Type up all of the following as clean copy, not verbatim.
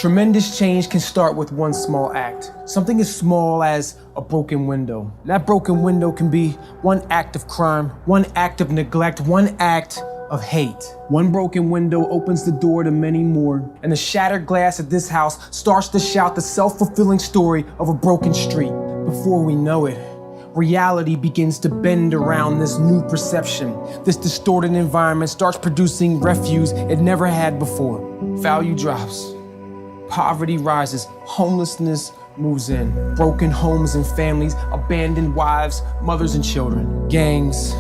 Tremendous change can start with one small act. Something as small as a broken window. That broken window can be one act of crime, one act of neglect, one act of hate. One broken window opens the door to many more, and the shattered glass at this house starts to shout the self-fulfilling story of a broken street. Before we know it, reality begins to bend around this new perception. This distorted environment starts producing refuse it never had before. Value drops. Poverty rises, homelessness moves in. Broken homes and families, abandoned wives, mothers and children. Gangs,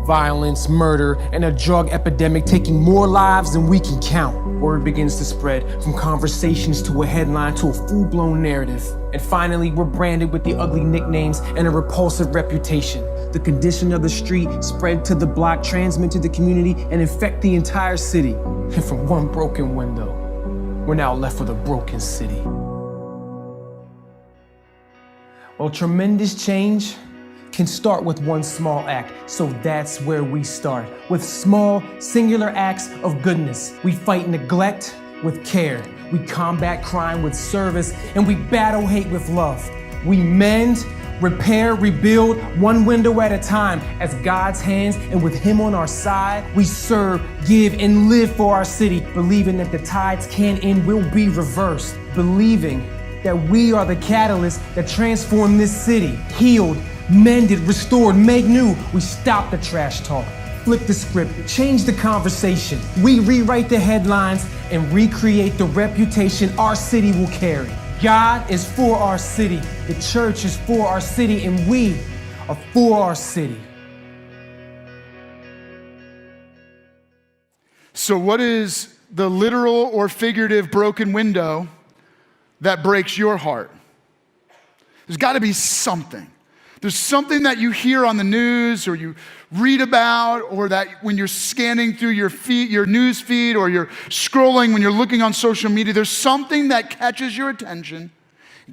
violence, murder, and a drug epidemic taking more lives than we can count. Word begins to spread from conversations to a headline to a full-blown narrative. And finally, we're branded with the ugly nicknames and a repulsive reputation. The condition of the street spread to the block, transmit to the community, and infect the entire city. And from one broken window, we're now left with a broken city. Well, tremendous change can start with one small act. So that's where we start. With small, singular acts of goodness. We fight neglect with care. We combat crime with service, and we battle hate with love. We mend, repair, rebuild, one window at a time as God's hands, and with Him on our side, we serve, give, and live for our city, believing that the tides can and will be reversed, believing that we are the catalyst that transform this city, healed, mended, restored, made new. We stop the trash talk, flip the script, change the conversation. We rewrite the headlines and recreate the reputation our city will carry. God is for our city, the church is for our city, and we are for our city. So what is the literal or figurative broken window that breaks your heart? There's got to be something. There's something that you hear on the news or you read about, or that when you're scanning through your news feed, or you're scrolling when you're looking on social media, there's something that catches your attention,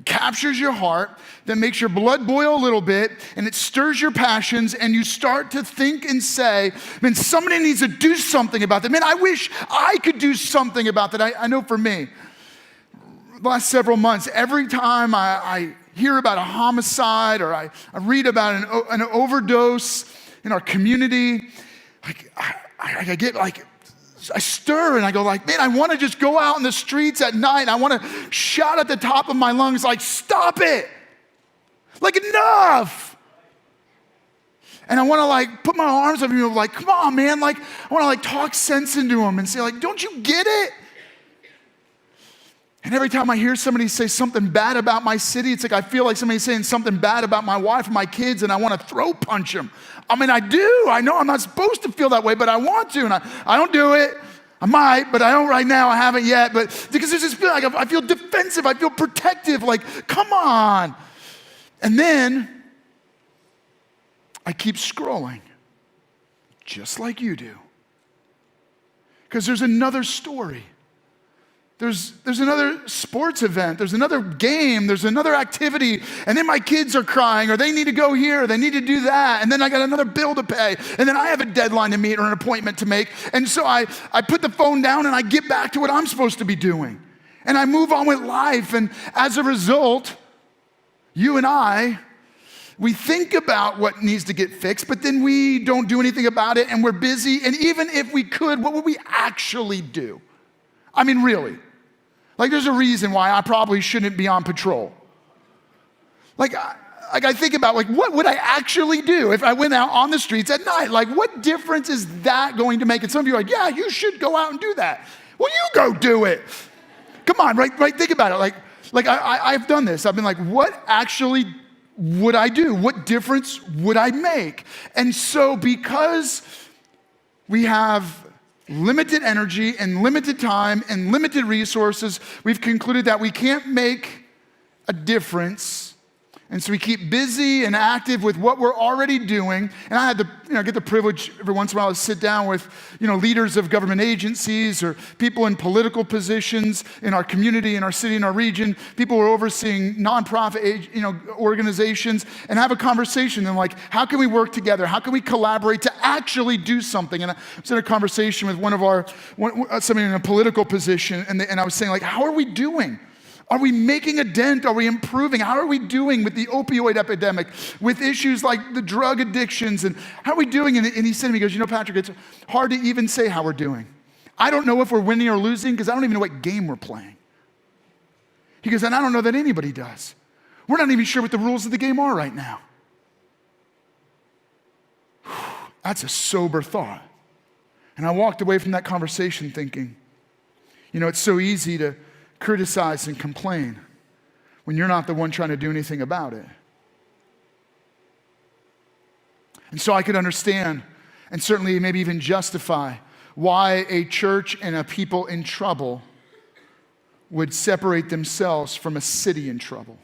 captures your heart, that makes your blood boil a little bit, and it stirs your passions, and you start to think and say, man, somebody needs to do something about that. Man, I wish I could do something about that. I know for me, the last several months, every time I hear about a homicide, or I read about an overdose in our community, I get like, I stir and I go like, man, I want to just go out in the streets at night. I want to shout at the top of my lungs like, stop it. Like, enough. And I want to like put my arms up and like, come on, man. Like, I want to like talk sense into them and say like, don't you get it? And every time I hear somebody say something bad about my city, it's like I feel like somebody's saying something bad about my wife and my kids, and I want to throat punch them. I mean, I do. I know I'm not supposed to feel that way, but I want to, and I don't do it. I might, but I don't right now. I haven't yet. But because there's this feeling, like I feel defensive. I feel protective. Like, come on. And then I keep scrolling, just like you do, because there's another story. There's another sports event, there's another game, there's another activity, and then my kids are crying, or they need to go here, they need to do that, and then I got another bill to pay, and then I have a deadline to meet or an appointment to make, and so I put the phone down and I get back to what I'm supposed to be doing, and I move on with life, and as a result, you and we think about what needs to get fixed, but then we don't do anything about it, and we're busy, and even if we could, what would we actually do? I mean, really. Like, there's a reason why I probably shouldn't be on patrol. Like I think about, like, what would I actually do if I went out on the streets at night? Like, what difference is that going to make? And some of you are like, yeah, you should go out and do that. Well, you go do it. Come on, right? Think about it. Like I've done this. I've been like, what actually would I do? What difference would I make? And so because we have limited energy and limited time and limited resources, we've concluded that we can't make a difference And so we keep busy and active with what we're already doing. And I had to get the privilege every once in a while to sit down with leaders of government agencies or people in political positions in our community, in our city, in our region, people who are overseeing nonprofit organizations, and have a conversation. And like, how can we work together? How can we collaborate to actually do something? And I was in a conversation with somebody in a political position, and I was saying, like, how are we doing? Are we making a dent? Are we improving? How are we doing with the opioid epidemic, with issues like the drug addictions? And how are we doing? And he said to me, he goes, Patrick, it's hard to even say how we're doing. I don't know if we're winning or losing because I don't even know what game we're playing. He goes, and I don't know that anybody does. We're not even sure what the rules of the game are right now. That's a sober thought. And I walked away from that conversation thinking, it's so easy to criticize and complain when you're not the one trying to do anything about it. And so I could understand and certainly maybe even justify why a church and a people in trouble would separate themselves from a city in trouble.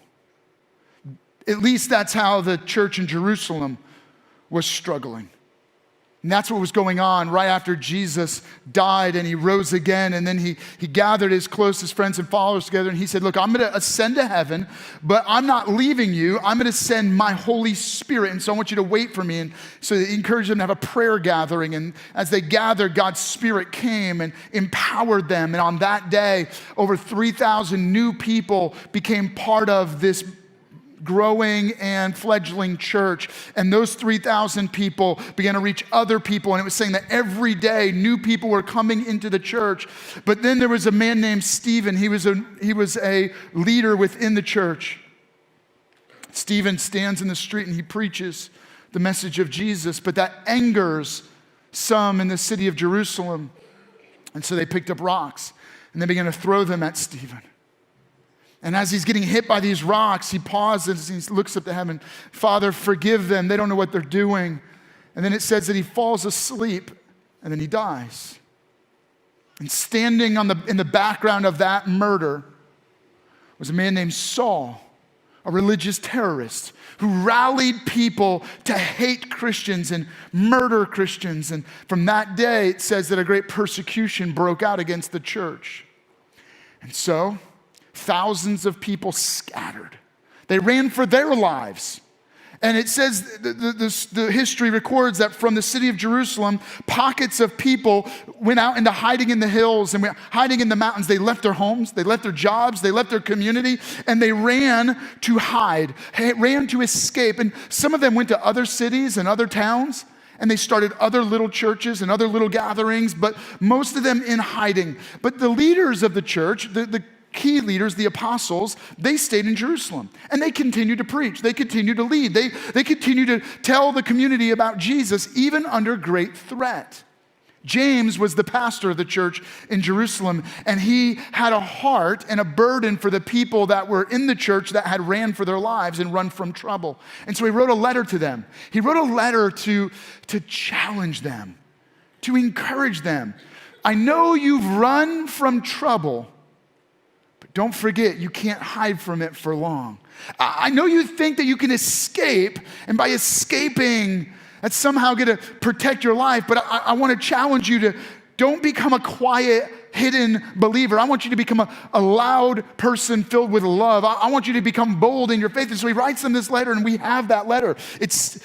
At least that's how the church in Jerusalem was struggling. And that's what was going on right after Jesus died and he rose again. And then he gathered his closest friends and followers together and he said, look, I'm going to ascend to heaven, but I'm not leaving you. I'm going to send my Holy Spirit. And so I want you to wait for me. And so he encouraged them to have a prayer gathering. And as they gathered, God's Spirit came and empowered them. And on that day, over 3,000 new people became part of this growing and fledgling church. And those 3,000 people began to reach other people. And it was saying that every day new people were coming into the church. But then there was a man named Stephen. He was a leader within the church. Stephen stands in the street and he preaches the message of Jesus, but that angers some in the city of Jerusalem. And so they picked up rocks and they began to throw them at Stephen. And as he's getting hit by these rocks, he pauses and he looks up to heaven. Father, forgive them. They don't know what they're doing. And then it says that he falls asleep and then he dies. And standing in the background of that murder was a man named Saul, a religious terrorist who rallied people to hate Christians and murder Christians. And from that day, it says that a great persecution broke out against the church. And so thousands of people scattered. They ran for their lives. And it says, the history records that from the city of Jerusalem, pockets of people went out into hiding in the hills and hiding in the mountains. They left their homes, they left their jobs, they left their community, and they ran to hide, ran to escape. And some of them went to other cities and other towns, and they started other little churches and other little gatherings, but most of them in hiding. But the leaders of the church, the key leaders, the apostles, they stayed in Jerusalem and they continued to preach. They continued to lead. They continued to tell the community about Jesus even under great threat. James was the pastor of the church in Jerusalem, and he had a heart and a burden for the people that were in the church that had ran for their lives and run from trouble. And so he wrote a letter to them. He wrote a letter to challenge them, to encourage them. I know you've run from trouble, don't forget, you can't hide from it for long. I know you think that you can escape, and by escaping, that's somehow going to protect your life, but I want to challenge you to don't become a quiet, hidden believer. I want you to become a loud person filled with love. I want you to become bold in your faith. And so he writes them this letter, and we have that letter. It's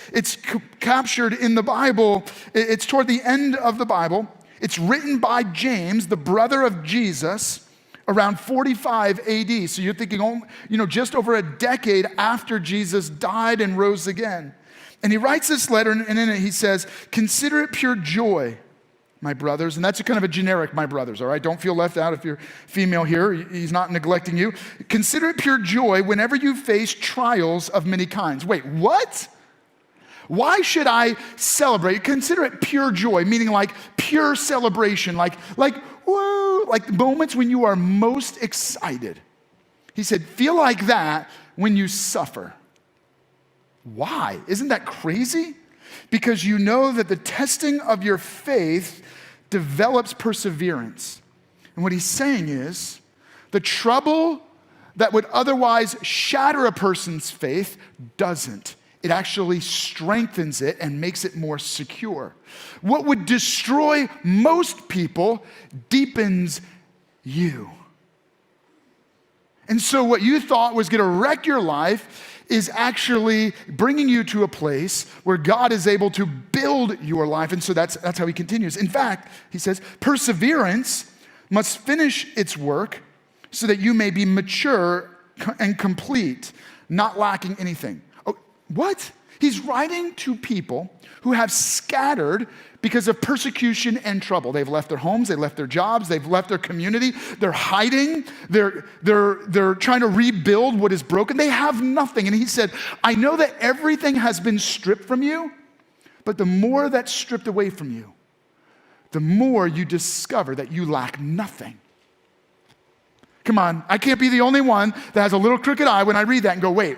captured in the Bible. It's toward the end of the Bible. It's written by James, the brother of Jesus, around 45 AD. So you're thinking, just over a decade after Jesus died and rose again. And he writes this letter, and in it he says, consider it pure joy, my brothers. And that's a kind of a generic, my brothers, all right? Don't feel left out if you're female here. He's not neglecting you. Consider it pure joy whenever you face trials of many kinds. Wait, what? Why should I celebrate? Consider it pure joy, meaning like pure celebration, like woo, like the moments when you are most excited. He said, feel like that when you suffer. Why? Isn't that crazy? Because you know that the testing of your faith develops perseverance. And what he's saying is, the trouble that would otherwise shatter a person's faith doesn't. It actually strengthens it and makes it more secure. What would destroy most people deepens you. And so what you thought was going to wreck your life is actually bringing you to a place where God is able to build your life. And so that's how he continues. In fact, he says, perseverance must finish its work so that you may be mature and complete, not lacking anything. Oh, what? He's writing to people who have scattered because of persecution and trouble. They've left their homes, they've left their jobs, they've left their community, they're hiding, they're trying to rebuild what is broken. They have nothing. And he said, I know that everything has been stripped from you, but the more that's stripped away from you, the more you discover that you lack nothing. Come on, I can't be the only one that has a little crooked eye when I read that and go, wait,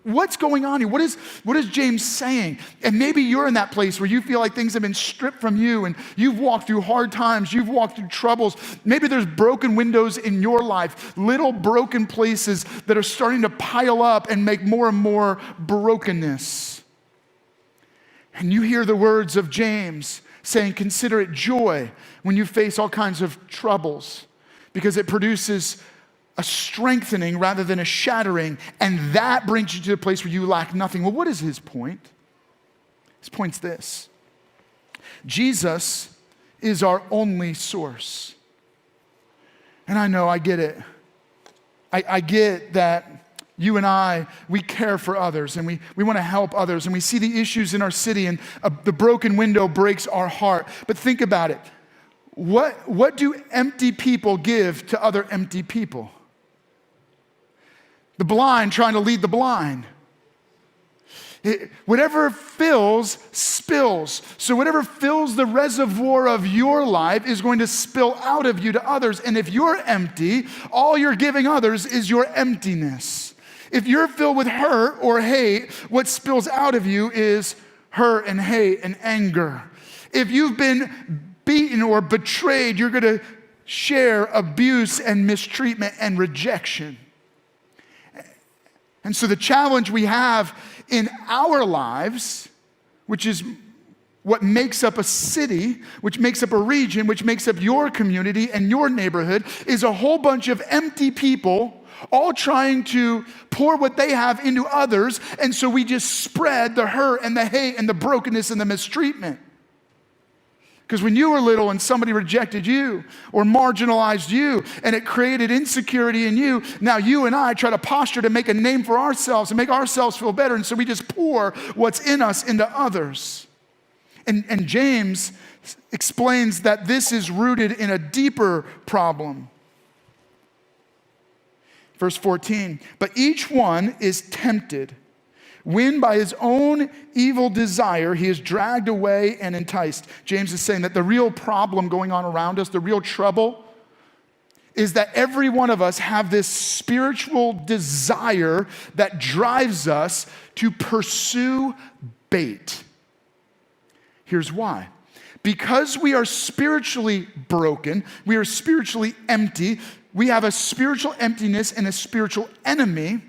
what's going on here? What is James saying? And maybe you're in that place where you feel like things have been stripped from you and you've walked through hard times, you've walked through troubles. Maybe there's broken windows in your life, little broken places that are starting to pile up and make more and more brokenness. And you hear the words of James saying, consider it joy when you face all kinds of troubles, because it produces a strengthening rather than a shattering, and that brings you to a place where you lack nothing. Well, what is his point? His point's this: Jesus is our only source. And I know, I get it. I get that you and I, we care for others, and we want to help others, and we see the issues in our city, and the broken window breaks our heart. But think about it. What do empty people give to other empty people? The blind trying to lead the blind. Whatever fills, spills. So whatever fills the reservoir of your life is going to spill out of you to others. And if you're empty, all you're giving others is your emptiness. If you're filled with hurt or hate, what spills out of you is hurt and hate and anger. If you've been beaten or betrayed, you're going to share abuse and mistreatment and rejection. And so the challenge we have in our lives, which is what makes up a city, which makes up a region, which makes up your community and your neighborhood, is a whole bunch of empty people all trying to pour what they have into others. And so we just spread the hurt and the hate and the brokenness and the mistreatment. Because when you were little and somebody rejected you or marginalized you and it created insecurity in you, now you and I try to posture to make a name for ourselves and make ourselves feel better. And so we just pour what's in us into others. And James explains that this is rooted in a deeper problem. Verse 14, but each one is tempted when by his own evil desire he is dragged away and enticed. James is saying that the real problem going on around us, the real trouble, is that every one of us have this spiritual desire that drives us to pursue bait. Here's why. Because we are spiritually broken, we are spiritually empty, we have a spiritual emptiness and a spiritual enemy.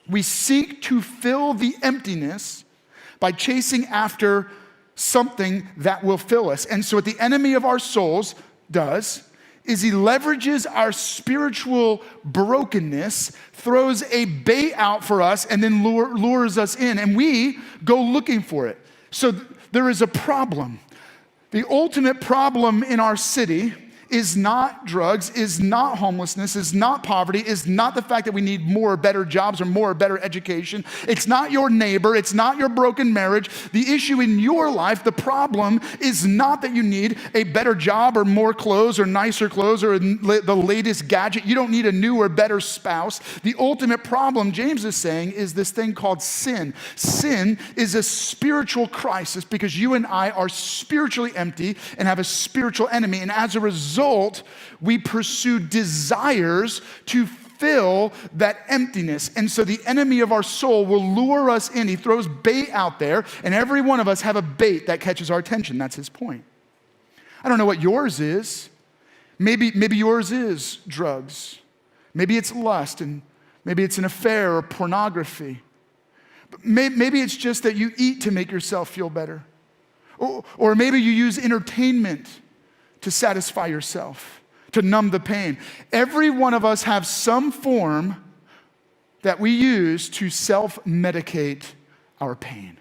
We seek to fill the emptiness by chasing after something that will fill us. And so what the enemy of our souls does is he leverages our spiritual brokenness, throws a bait out for us, and then lures us in. And we go looking for it. So there is a problem. The ultimate problem in our city is not drugs, is not homelessness, is not poverty, is not the fact that we need more or better jobs or more or better education. It's not your neighbor, it's not your broken marriage. The issue in your life, the problem is not that you need a better job or more clothes or nicer clothes or the latest gadget. You don't need a new or better spouse. The ultimate problem, James is saying, is this thing called sin. Sin is a spiritual crisis because you and I are spiritually empty and have a spiritual enemy. And as a result, we pursue desires to fill that emptiness. And so the enemy of our soul will lure us in. He throws bait out there, and every one of us have a bait that catches our attention. That's his point. I don't know what yours is. Maybe yours is drugs. Maybe it's lust and Maybe it's an affair or pornography. But maybe it's just that you eat to make yourself feel better. Or maybe you use entertainment to satisfy yourself, to numb the pain. Every one of us have some form that we use to self-medicate our pain,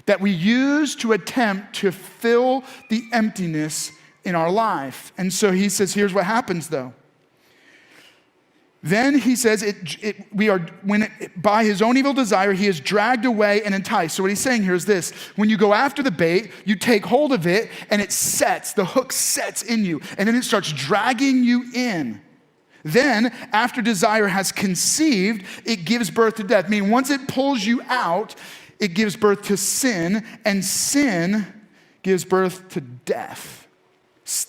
that we use to attempt to fill the emptiness in our life. And so he says, here's what happens though. Then he says, by his own evil desire, he is dragged away and enticed. So what he's saying here is this: when you go after the bait, you take hold of it and the hook sets in you, and then it starts dragging you in. Then, after desire has conceived, it gives birth to death. Meaning once it pulls you out, it gives birth to sin, and sin gives birth to death.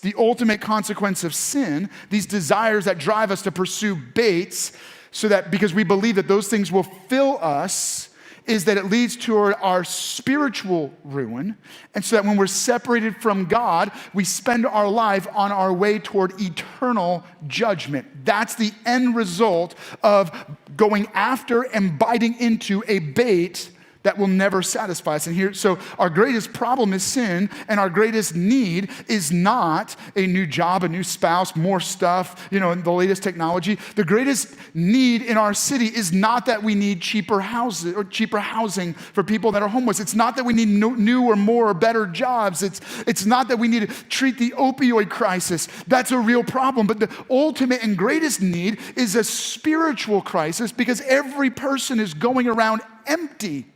The ultimate consequence of sin, these desires that drive us to pursue baits, so that because we believe that those things will fill us, is that it leads to our spiritual ruin. And so that when we're separated from God, we spend our life on our way toward eternal judgment. That's the end result of going after and biting into a bait that will never satisfy us. And here, so our greatest problem is sin, and our greatest need is not a new job, a new spouse, more stuff, the latest technology. The greatest need in our city is not that we need cheaper houses or cheaper housing for people that are homeless. It's not that we need new or more or better jobs. It's not that we need to treat the opioid crisis. That's a real problem. But the ultimate and greatest need is a spiritual crisis, because every person is going around empty.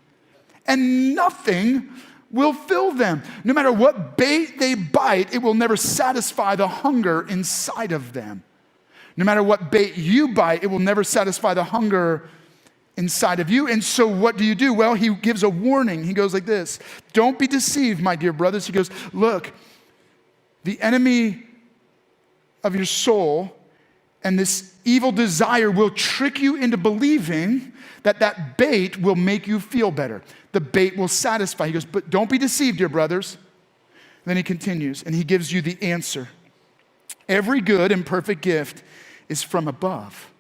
And nothing will fill them. No matter what bait they bite, it will never satisfy the hunger inside of them. No matter what bait you bite, it will never satisfy the hunger inside of you. And so what do? Well, he gives a warning. He goes like this: don't be deceived, my dear brothers. He goes, look, the enemy of your soul and this evil desire will trick you into believing that bait will make you feel better. The bait will satisfy. He goes, but don't be deceived, dear brothers. And then he continues, and he gives you the answer. Every good and perfect gift is from above,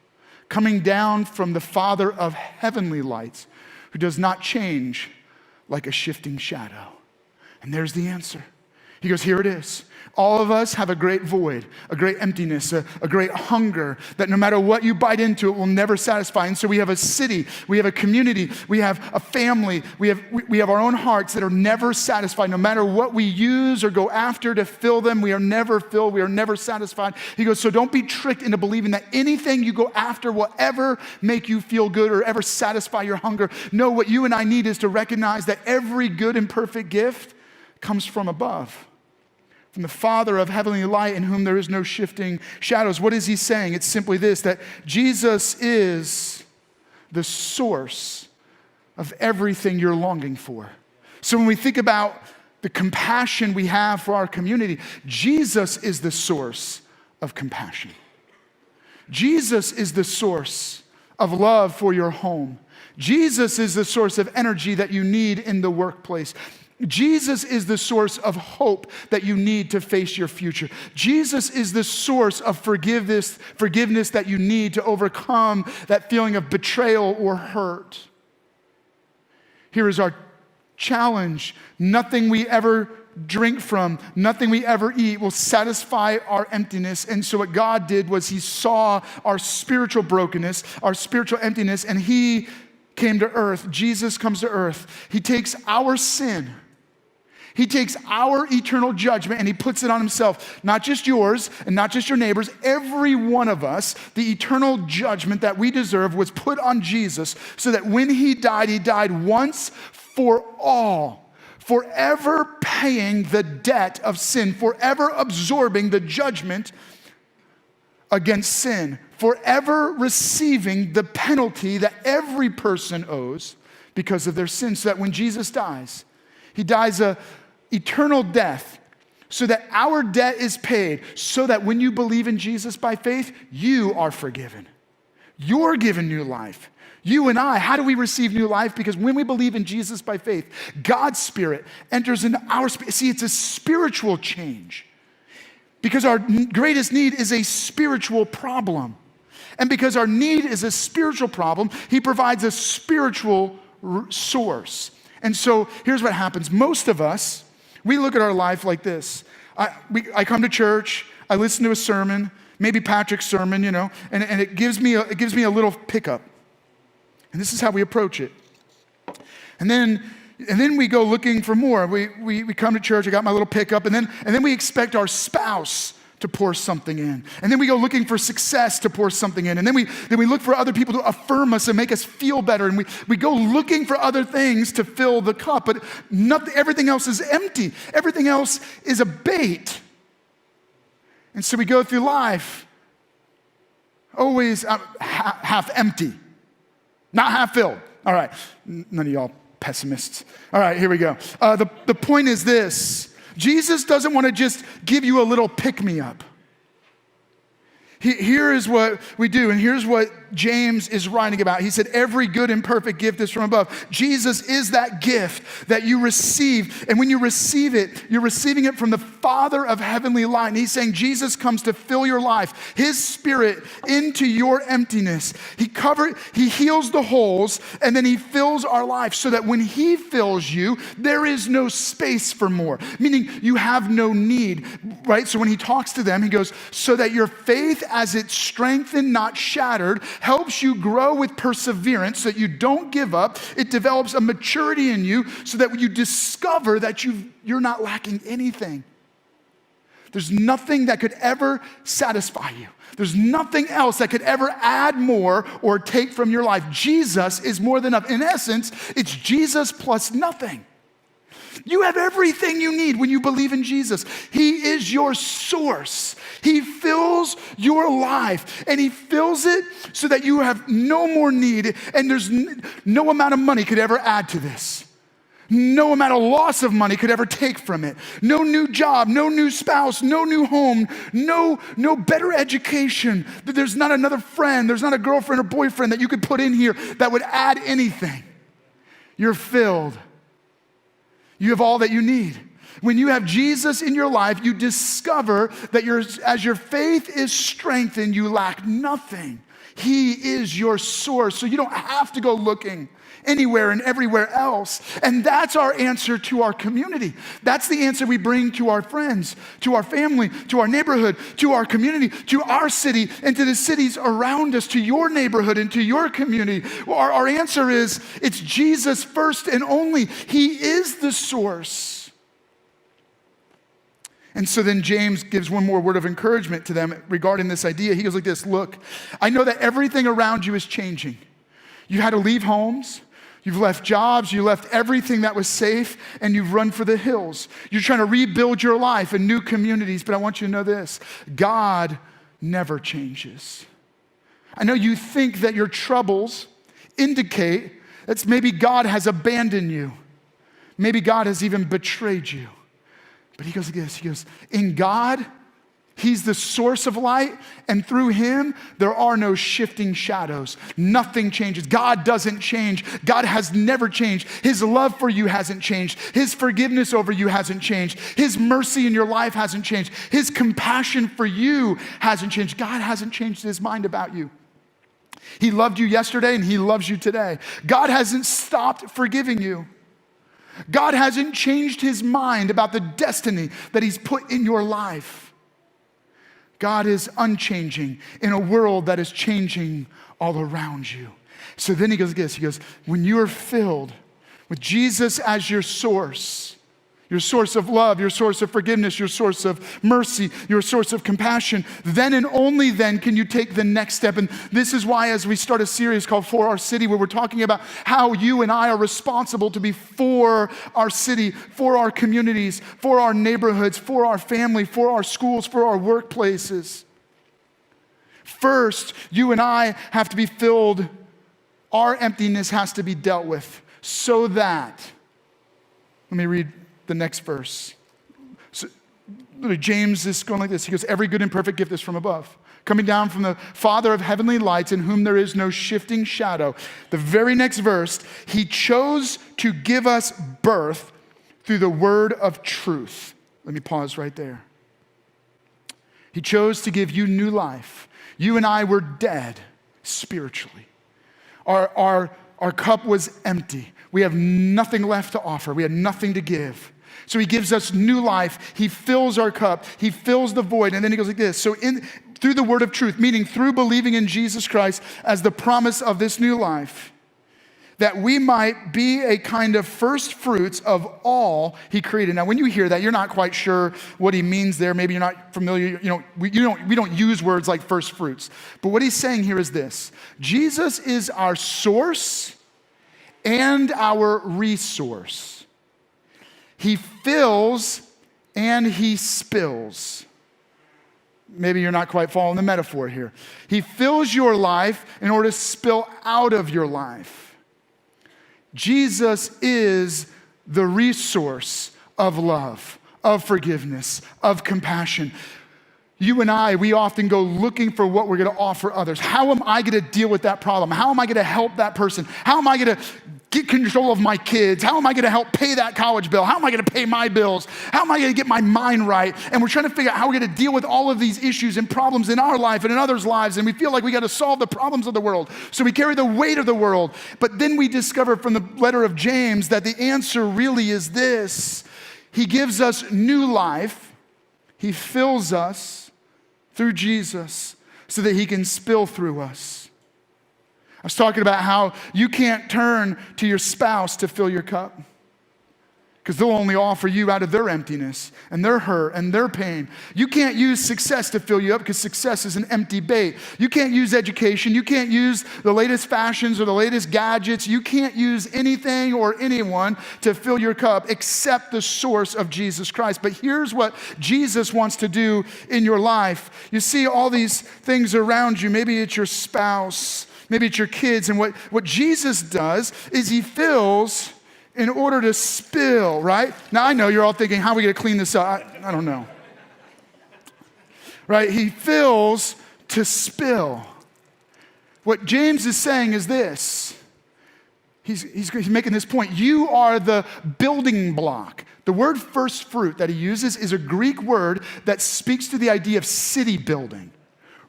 coming down from the Father of heavenly lights, who does not change like a shifting shadow. And there's the answer. He goes, here it is. All of us have a great void, a great emptiness, a great hunger that no matter what you bite into, it will never satisfy. And so we have a city, we have a community, we have a family, we have our own hearts that are never satisfied. No matter what we use or go after to fill them, we are never filled, we are never satisfied. He goes, so don't be tricked into believing that anything you go after will ever make you feel good or ever satisfy your hunger. No, what you and I need is to recognize that every good and perfect gift comes from above, from the Father of heavenly light, in whom there is no shifting shadows. What is he saying? It's simply this: that Jesus is the source of everything you're longing for. So when we think about the compassion we have for our community, Jesus is the source of compassion. Jesus is the source of love for your home. Jesus is the source of energy that you need in the workplace. Jesus is the source of hope that you need to face your future. Jesus is the source of forgiveness that you need to overcome that feeling of betrayal or hurt. Here is our challenge. Nothing we ever drink from, nothing we ever eat will satisfy our emptiness. And so what God did was he saw our spiritual brokenness, our spiritual emptiness, and he came to earth. Jesus comes to earth. He takes our sin. He takes our eternal judgment and he puts it on himself. Not just yours and not just your neighbors, every one of us. The eternal judgment that we deserve was put on Jesus, so that when he died once for all, forever paying the debt of sin, forever absorbing the judgment against sin, forever receiving the penalty that every person owes because of their sin. So that when Jesus dies, he dies a eternal death, so that our debt is paid, so that when you believe in Jesus by faith, you are forgiven. You're given new life. You and I, how do we receive new life? Because when we believe in Jesus by faith, God's Spirit enters into our spirit. See, it's a spiritual change, because our greatest need is a spiritual problem. And because our need is a spiritual problem, he provides a spiritual source. And so here's what happens. Most of us, we look at our life like this. I come to church, I listen to a sermon, maybe Patrick's sermon, and it gives me a little pickup. And this is how we approach it. And then we go looking for more. We come to church, I got my little pickup, and then we expect our spouse to pour something in. And then we go looking for success to pour something in. And then we look for other people to affirm us and make us feel better. And we go looking for other things to fill the cup, but everything else is empty. Everything else is a bait. And so we go through life always half empty, not half filled. All right, none of y'all pessimists. All right, here we go. The point is this. Jesus doesn't want to just give you a little pick-me-up. Here is what we do, and here's what James is writing about. He said, every good and perfect gift is from above. Jesus is that gift that you receive, and when you receive it, you're receiving it from the Father of heavenly light. And he's saying Jesus comes to fill your life, his Spirit into your emptiness. He heals the holes, and then he fills our life so that when he fills you, there is no space for more, meaning you have no need, right? So when he talks to them, he goes, so that your faith, as it's strengthened, not shattered, helps you grow with perseverance so that you don't give up. It develops a maturity in you so that when you discover that you're not lacking anything. There's nothing that could ever satisfy you. There's nothing else that could ever add more or take from your life. Jesus is more than enough. In essence, it's Jesus plus nothing. You have everything you need when you believe in Jesus. He is your source. He fills your life, and he fills it so that you have no more need, and there's no amount of money could ever add to this. No amount of loss of money could ever take from it. No new job, no new spouse, no new home, no better education. There's not another friend, there's not a girlfriend or boyfriend that you could put in here that would add anything. You're filled. You have all that you need. When you have Jesus in your life, you discover that as your faith is strengthened, you lack nothing. He is your source, so you don't have to go looking anywhere and everywhere else. And that's our answer to our community. That's the answer we bring to our friends, to our family, to our neighborhood, to our community, to our city, and to the cities around us, to your neighborhood and to your community. Our answer is, it's Jesus first and only. He is the source. And so then James gives one more word of encouragement to them regarding this idea. He goes like this, look, I know that everything around you is changing. You had to leave homes. You've left jobs, you left everything that was safe, and you've run for the hills. You're trying to rebuild your life in new communities, but I want you to know this, God never changes. I know you think that your troubles indicate that maybe God has abandoned you. Maybe God has even betrayed you. But he goes like this, he goes, in God, he's the source of light, and through him, there are no shifting shadows. Nothing changes. God doesn't change. God has never changed. His love for you hasn't changed. His forgiveness over you hasn't changed. His mercy in your life hasn't changed. His compassion for you hasn't changed. God hasn't changed his mind about you. He loved you yesterday, and he loves you today. God hasn't stopped forgiving you. God hasn't changed his mind about the destiny that he's put in your life. God is unchanging in a world that is changing all around you. So then he goes like this, he goes, when you are filled with Jesus as your source of love, your source of forgiveness, your source of mercy, your source of compassion, then and only then can you take the next step. And this is why as we start a series called For Our City, where we're talking about how you and I are responsible to be for our city, for our communities, for our neighborhoods, for our family, for our schools, for our workplaces. First, you and I have to be filled. Our emptiness has to be dealt with so that, let me read the next verse. So, James is going like this. He goes, every good and perfect gift is from above, coming down from the Father of heavenly lights, in whom there is no shifting shadow. The very next verse, he chose to give us birth through the word of truth. Let me pause right there. He chose to give you new life. You and I were dead spiritually. Our cup was empty. We have nothing left to offer. We had nothing to give. So he gives us new life. He fills our cup. He fills the void. And then he goes like this. So through the word of truth, meaning through believing in Jesus Christ as the promise of this new life, that we might be a kind of first fruits of all he created. Now, when you hear that, you're not quite sure what he means there. Maybe you're not familiar. We don't use words like first fruits. But what he's saying here is this. Jesus is our source and our resource. He fills and he spills. Maybe you're not quite following the metaphor here. He fills your life in order to spill out of your life. Jesus is the resource of love, of forgiveness, of compassion. You and I, we often go looking for what we're going to offer others. How am I going to deal with that problem? How am I going to help that person? How am I going to get control of my kids? How am I going to help pay that college bill? How am I going to pay my bills? How am I going to get my mind right? And we're trying to figure out how we're going to deal with all of these issues and problems in our life and in others' lives. And we feel like we got to solve the problems of the world. So we carry the weight of the world. But then we discover from the letter of James that the answer really is this. He gives us new life. He fills us through Jesus so that he can spill through us. I was talking about how you can't turn to your spouse to fill your cup because they'll only offer you out of their emptiness and their hurt and their pain. You can't use success to fill you up because success is an empty bait. You can't use education. You can't use the latest fashions or the latest gadgets. You can't use anything or anyone to fill your cup except the source of Jesus Christ. But here's what Jesus wants to do in your life. You see all these things around you. Maybe it's your spouse. Maybe it's your kids. And what Jesus does is he fills in order to spill, right? Now, I know you're all thinking, how are we going to clean this up? I don't know. Right? He fills to spill. What James is saying is this. He's making this point. You are the building block. The word first fruit that he uses is a Greek word that speaks to the idea of city building.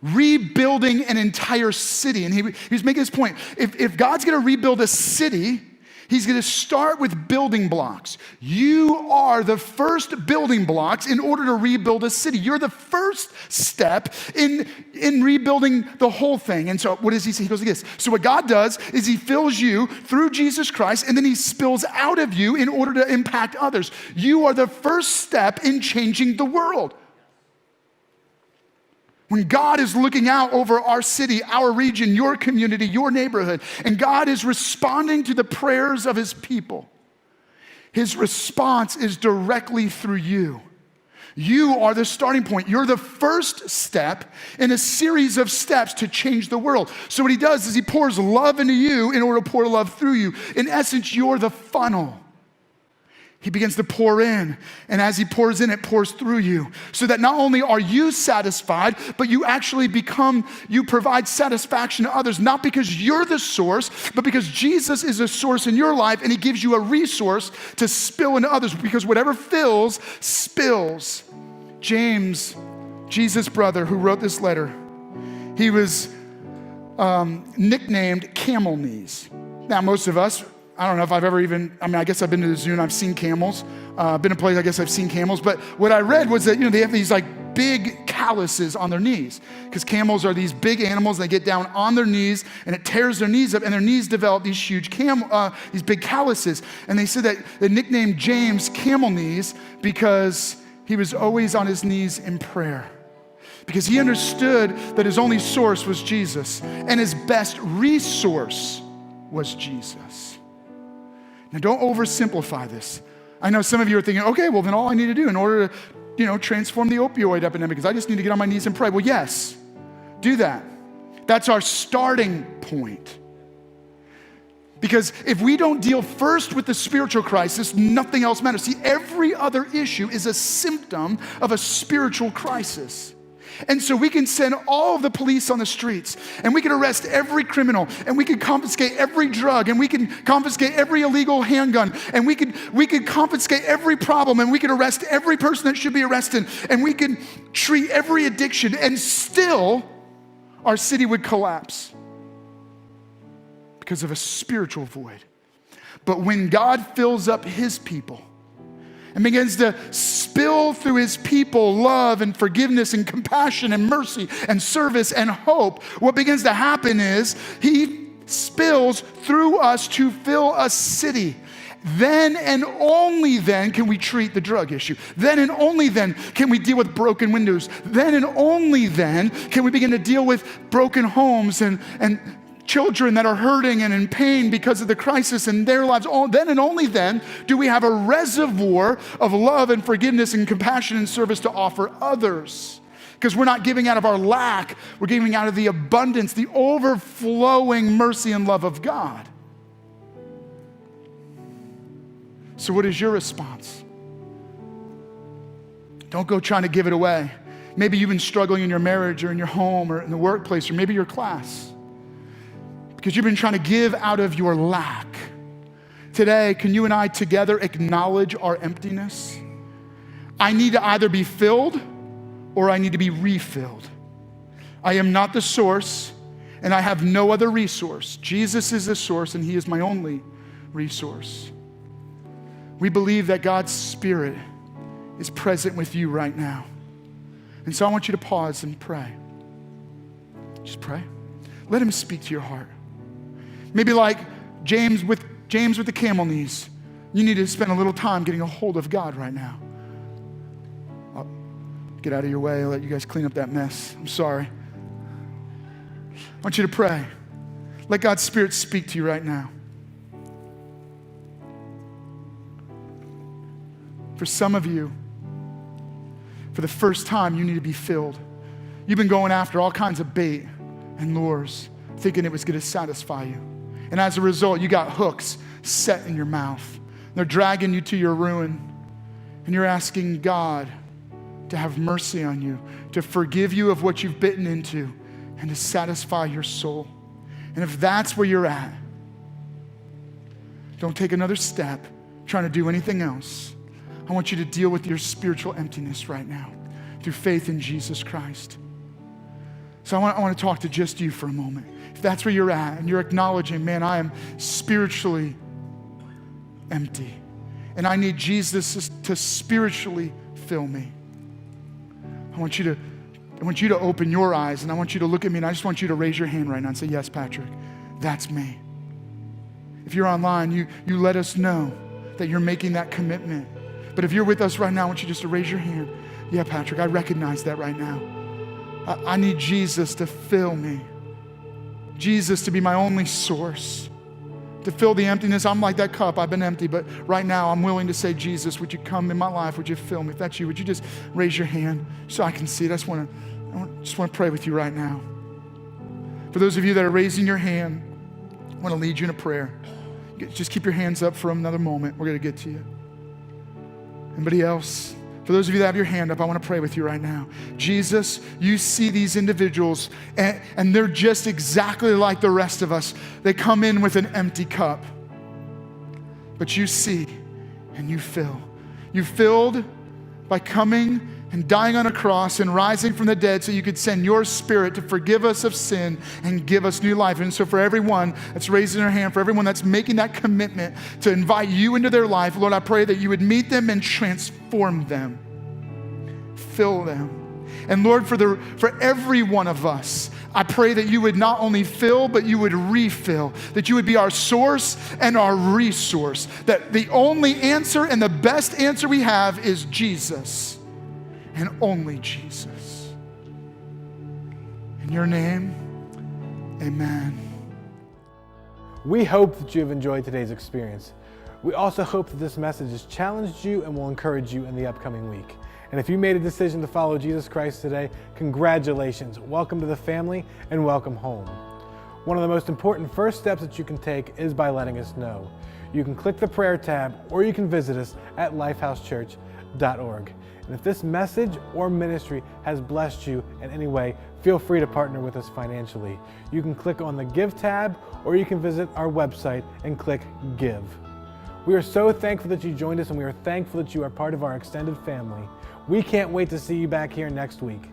Rebuilding an entire city. And he's making this point. If God's going to rebuild a city, he's going to start with building blocks. You are the first building blocks in order to rebuild a city. You're the first step in rebuilding the whole thing. And so what does he say? He goes like this. So what God does is he fills you through Jesus Christ, and then he spills out of you in order to impact others. You are the first step in changing the world. When God is looking out over our city, our region, your community, your neighborhood, and God is responding to the prayers of his people, his response is directly through you. You are the starting point. You're the first step in a series of steps to change the world. So what he does is he pours love into you in order to pour love through you. In essence, you're the funnel. He begins to pour in, and as he pours in, it pours through you, so that not only are you satisfied, but you actually you provide satisfaction to others, not because you're the source, but because Jesus is a source in your life, and he gives you a resource to spill into others, because whatever fills, spills. James, Jesus' brother, who wrote this letter, he was nicknamed Camel Knees. Now, most of us, I don't know if I've ever I guess I've been to the zoo and I've seen camels. Been a place, I guess I've seen camels. But what I read was that, they have these like big calluses on their knees. Because camels are these big animals, they get down on their knees and it tears their knees up, and their knees develop these huge these big calluses. And they said that they nicknamed James Camel Knees because he was always on his knees in prayer. Because he understood that his only source was Jesus, and his best resource was Jesus. Now, don't oversimplify this. I know some of you are thinking, okay, well, then all I need to do in order to, transform the opioid epidemic is I just need to get on my knees and pray. Well, yes, do that. That's our starting point. Because if we don't deal first with the spiritual crisis, nothing else matters. See, every other issue is a symptom of a spiritual crisis. And so we can send all of the police on the streets, and we can arrest every criminal, and we can confiscate every drug, and we can confiscate every illegal handgun, and we could confiscate every problem, and we can arrest every person that should be arrested, and we can treat every addiction, and still our city would collapse because of a spiritual void. But when God fills up his people and begins to spill through his people love and forgiveness and compassion and mercy and service and hope, what begins to happen is he spills through us to fill a city. Then and only then can we treat the drug issue. Then and only then can we deal with broken windows. Then and only then can we begin to deal with broken homes and children that are hurting and in pain because of the crisis in their lives. Then and only then do we have a reservoir of love and forgiveness and compassion and service to offer others. Because we're not giving out of our lack, we're giving out of the abundance, the overflowing mercy and love of God. So what is your response? Don't go trying to give it away. Maybe you've been struggling in your marriage or in your home or in the workplace or maybe your class because you've been trying to give out of your lack. Today, can you and I together acknowledge our emptiness? I need to either be filled or I need to be refilled. I am not the source and I have no other resource. Jesus is the source and he is my only resource. We believe that God's Spirit is present with you right now. And so I want you to pause and pray. Just pray. Let him speak to your heart. Maybe like James with the camel knees, you need to spend a little time getting a hold of God right now. I'll get out of your way. I'll let you guys clean up that mess. I'm sorry. I want you to pray. Let God's Spirit speak to you right now. For some of you, for the first time, you need to be filled. You've been going after all kinds of bait and lures, thinking it was going to satisfy you. And as a result, you got hooks set in your mouth. They're dragging you to your ruin. And you're asking God to have mercy on you, to forgive you of what you've bitten into, and to satisfy your soul. And if that's where you're at, don't take another step trying to do anything else. I want you to deal with your spiritual emptiness right now through faith in Jesus Christ. So I want to talk to just you for a moment. If that's where you're at and you're acknowledging, man, I am spiritually empty and I need Jesus to spiritually fill me. I want you to open your eyes and I want you to look at me and I just want you to raise your hand right now and say, yes, Patrick, that's me. If you're online, you let us know that you're making that commitment. But if you're with us right now, I want you just to raise your hand. Yeah, Patrick, I recognize that right now. I need Jesus to fill me. Jesus to be my only source. To fill the emptiness. I'm like that cup. I've been empty, but right now I'm willing to say, Jesus, would you come in my life? Would you fill me? If that's you, would you just raise your hand so I can see it? I just want to pray with you right now. For those of you that are raising your hand, I want to lead you in a prayer. Just keep your hands up for another moment. We're going to get to you. Anybody else? For those of you that have your hand up, I want to pray with you right now. Jesus, you see these individuals and they're just exactly like the rest of us. They come in with an empty cup. But you see and you fill. You filled by coming and dying on a cross and rising from the dead so you could send your Spirit to forgive us of sin and give us new life. And so for everyone that's raising their hand, for everyone that's making that commitment to invite you into their life, Lord, I pray that you would meet them and transform them, fill them. And Lord, for every one of us, I pray that you would not only fill, but you would refill, that you would be our source and our resource, that the only answer and the best answer we have is Jesus. And only Jesus. In your name, amen. We hope that you've enjoyed today's experience. We also hope that this message has challenged you and will encourage you in the upcoming week. And if you made a decision to follow Jesus Christ today, congratulations. Welcome to the family and welcome home. One of the most important first steps that you can take is by letting us know. You can click the prayer tab or you can visit us at lifehousechurch.org. And if this message or ministry has blessed you in any way, feel free to partner with us financially. You can click on the Give tab, or you can visit our website and click Give. We are so thankful that you joined us, and we are thankful that you are part of our extended family. We can't wait to see you back here next week.